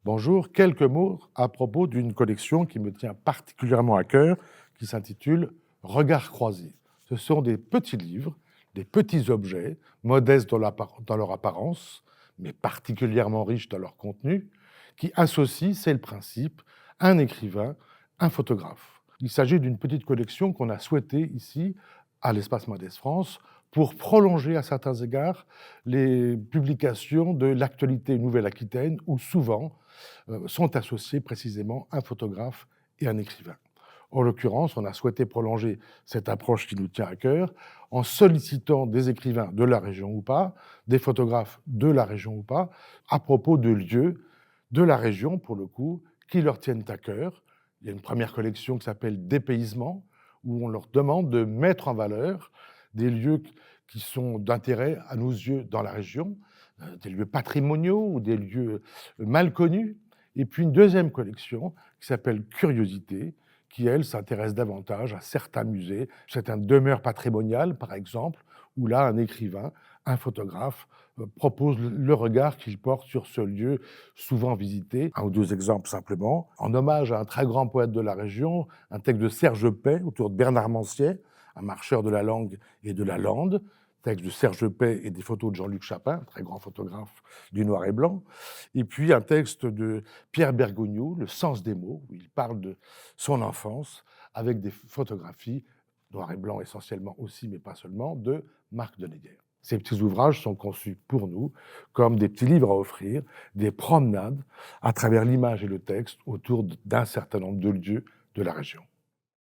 Bonjour, quelques mots à propos d'une collection qui me tient particulièrement à cœur, qui s'intitule Regards croisés. Ce sont des petits livres, des petits objets, modestes dans leur apparence, mais particulièrement riches dans leur contenu, qui associent, c'est le principe, un écrivain, un photographe. Il s'agit d'une petite collection qu'on a souhaitée ici, à l'Espace Mendes France, pour prolonger à certains égards les publications de l'actualité Nouvelle-Aquitaine, où souvent sont associés précisément un photographe et un écrivain. En l'occurrence, on a souhaité prolonger cette approche qui nous tient à cœur en sollicitant des écrivains de la région ou pas, des photographes de la région ou pas, à propos de lieux de la région, pour le coup, qui leur tiennent à cœur. Il y a une première collection qui s'appelle Dépaysement, où on leur demande de mettre en valeur des lieux qui sont d'intérêt à nos yeux dans la région, des lieux patrimoniaux ou des lieux mal connus. Et puis une deuxième collection qui s'appelle Curiosité, qui, elle, s'intéresse davantage à certains musées, certaines demeures patrimoniales, par exemple, où là, un écrivain, un photographe, propose le regard qu'il porte sur ce lieu souvent visité. Un ou deux exemples simplement. En hommage à un très grand poète de la région, un texte de Serge Pey autour de Bernard Manciet, un marcheur de la langue et de la lande, texte de Serge Pey et des photos de Jean-Luc Chapin, très grand photographe du noir et blanc, et puis un texte de Pierre Bergogneau, Le sens des mots, où il parle de son enfance, avec des photographies, noir et blanc essentiellement aussi, mais pas seulement, de Marc Denéguer. Ces petits ouvrages sont conçus pour nous comme des petits livres à offrir, des promenades à travers l'image et le texte autour d'un certain nombre de lieux de la région.